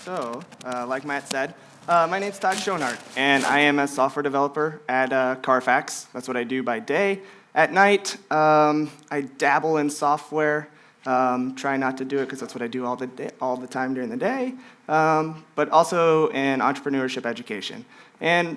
Like Matt said, my name's Todd Schonhardt, and I am a software developer at Carfax. That's what I do by day. At night, I dabble in software. Try not to do it because that's what I do all the time during the day. But also in entrepreneurship education. And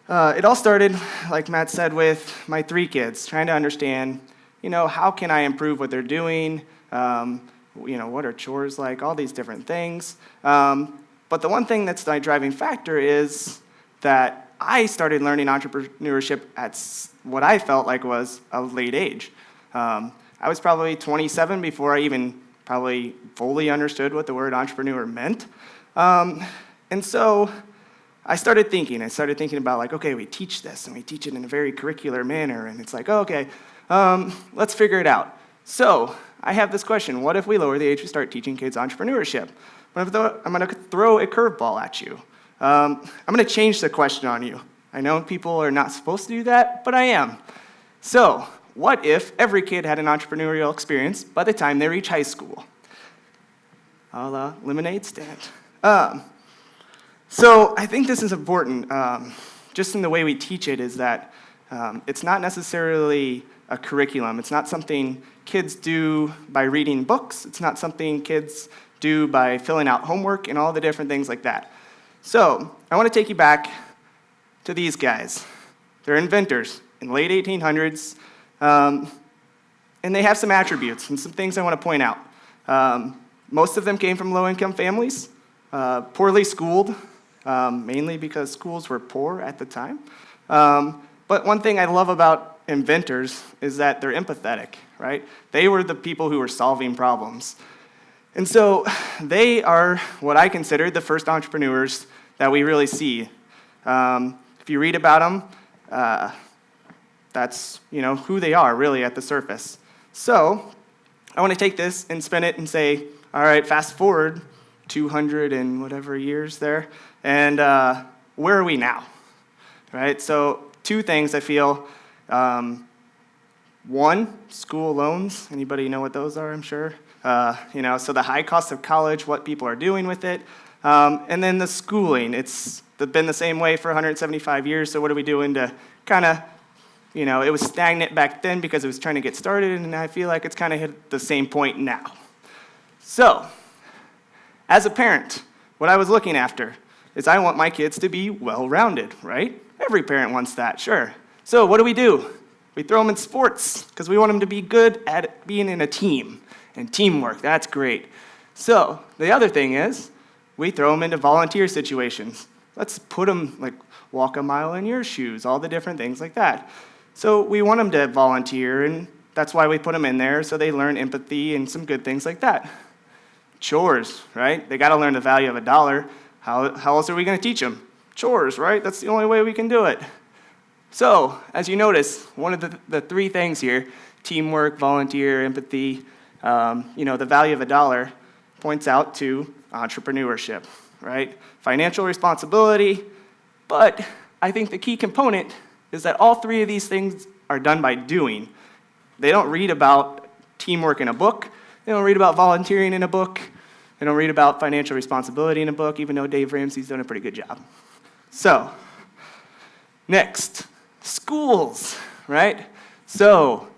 it all started, like Matt said, with my 3 kids, trying to understand, how can I improve what they're doing? What are chores like? All these different things. But the one thing that's my driving factor is that I started learning entrepreneurship at what I felt like was a late age. I was probably 27 before I even probably fully understood what the word entrepreneur meant. And so I started thinking about okay, we teach this and we teach it in a very curricular manner. And it's like, okay, let's figure it out. So I have this question. What if we lower the age to start teaching kids entrepreneurship? I'm going to throw a curveball at you. I'm going to change the question on you. I know people are not supposed to do that, but I am. So what if every kid had an entrepreneurial experience by the time they reach high school? A la lemonade stand. So I think this is important. Just in the way we teach it is that it's not necessarily a curriculum. It's not something kids do by reading books. It's not something kids do by filling out homework and all the different things like that. So I want to take you back to these guys. They're inventors in the late 1800s, and they have some attributes and some things I want to point out. Most of them came from low-income families, poorly schooled, mainly because schools were poor at the time. But one thing I love about inventors is that they're empathetic, right? They were the people who were solving problems. And so they are what I consider the first entrepreneurs that we really see. If you read about them, that's who they are really at the surface. So I want to take this and spin it and say, all right, fast forward 200 and whatever years there, and where are we now? Right? So 2 things I feel. One, school loans. Anybody know what those are, I'm sure? So the high cost of college, what people are doing with it. And then the schooling. It's been the same way for 175 years, so what are we doing to kind of, it was stagnant back then because it was trying to get started, and I feel like it's kind of hit the same point now. So, as a parent, what I was looking after is I want my kids to be well-rounded, right? Every parent wants that, sure. So what do? We throw them in sports because we want them to be good at being in a team. And teamwork, that's great. So the other thing is we throw them into volunteer situations. Let's put them, walk a mile in your shoes, all the different things like that. So we want them to volunteer, and that's why we put them in there, so they learn empathy and some good things like that. Chores, right? They got to learn the value of a dollar. How else are we going to teach them? Chores, right? That's the only way we can do it. So, as you notice, one of the 3 things here, teamwork, volunteer, empathy, the value of a dollar, points out to entrepreneurship, right? Financial responsibility, but I think the key component is that all 3 of these things are done by doing. They don't read about teamwork in a book. They don't read about volunteering in a book. They don't read about financial responsibility in a book, even though Dave Ramsey's done a pretty good job. So, next, schools, right? So,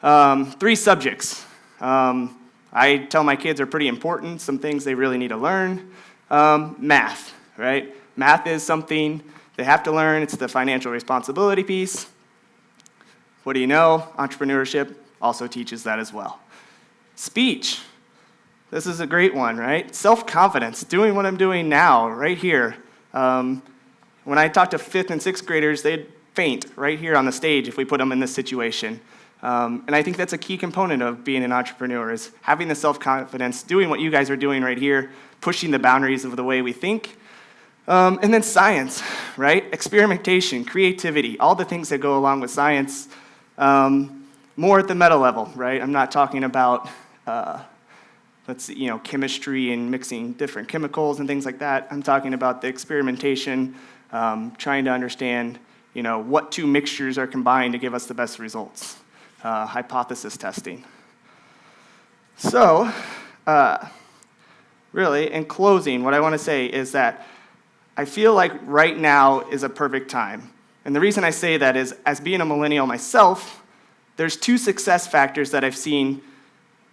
3 subjects. I tell my kids are pretty important, some things they really need to learn. Math, right? Math is something they have to learn. It's the financial responsibility piece. What do you know? Entrepreneurship also teaches that as well. Speech. This is a great one, right? Self-confidence, doing what I'm doing now, right here. When I talk to 5th and 6th graders, they'd faint right here on the stage if we put them in this situation. And I think that's a key component of being an entrepreneur, is having the self-confidence, doing what you guys are doing right here, pushing the boundaries of the way we think. And then science, right? Experimentation, creativity, all the things that go along with science, more at the meta level, right? I'm not talking about, chemistry and mixing different chemicals and things like that. I'm talking about the experimentation, trying to understand, what 2 mixtures are combined to give us the best results. Hypothesis testing. So, really, in closing, what I want to say is that I feel like right now is a perfect time. And the reason I say that is, as being a millennial myself, there's 2 success factors that I've seen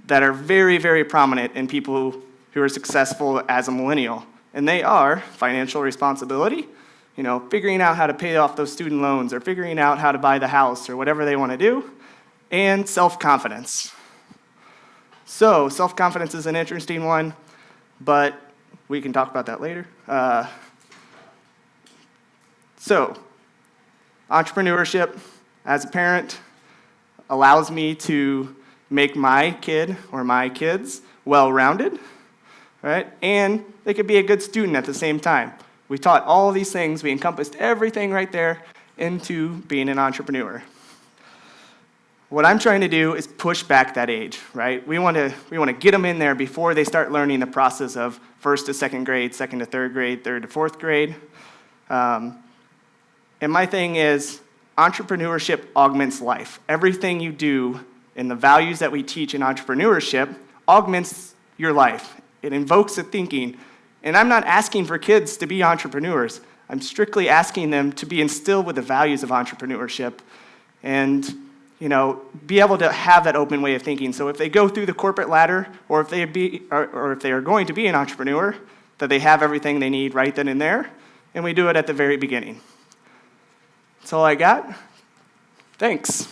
that are very, very prominent in people who are successful as a millennial. And they are financial responsibility, figuring out how to pay off those student loans or figuring out how to buy the house or whatever they want to do, and self-confidence. So self-confidence is an interesting one, but we can talk about that later. So entrepreneurship as a parent allows me to make my kid or my kids well-rounded, right? And they could be a good student at the same time. We taught all these things. We encompassed everything right there into being an entrepreneur. What I'm trying to do is push back that age, right? We want to get them in there before they start learning the process of 1st to 2nd grade, 2nd to 3rd grade, 3rd to 4th grade. And my thing is, entrepreneurship augments life. Everything you do and the values that we teach in entrepreneurship augments your life. It invokes the thinking. And I'm not asking for kids to be entrepreneurs. I'm strictly asking them to be instilled with the values of entrepreneurship and, be able to have that open way of thinking. So if they go through the corporate ladder or if they are going to be an entrepreneur, that they have everything they need right then and there, and we do it at the very beginning. That's all I got. Thanks.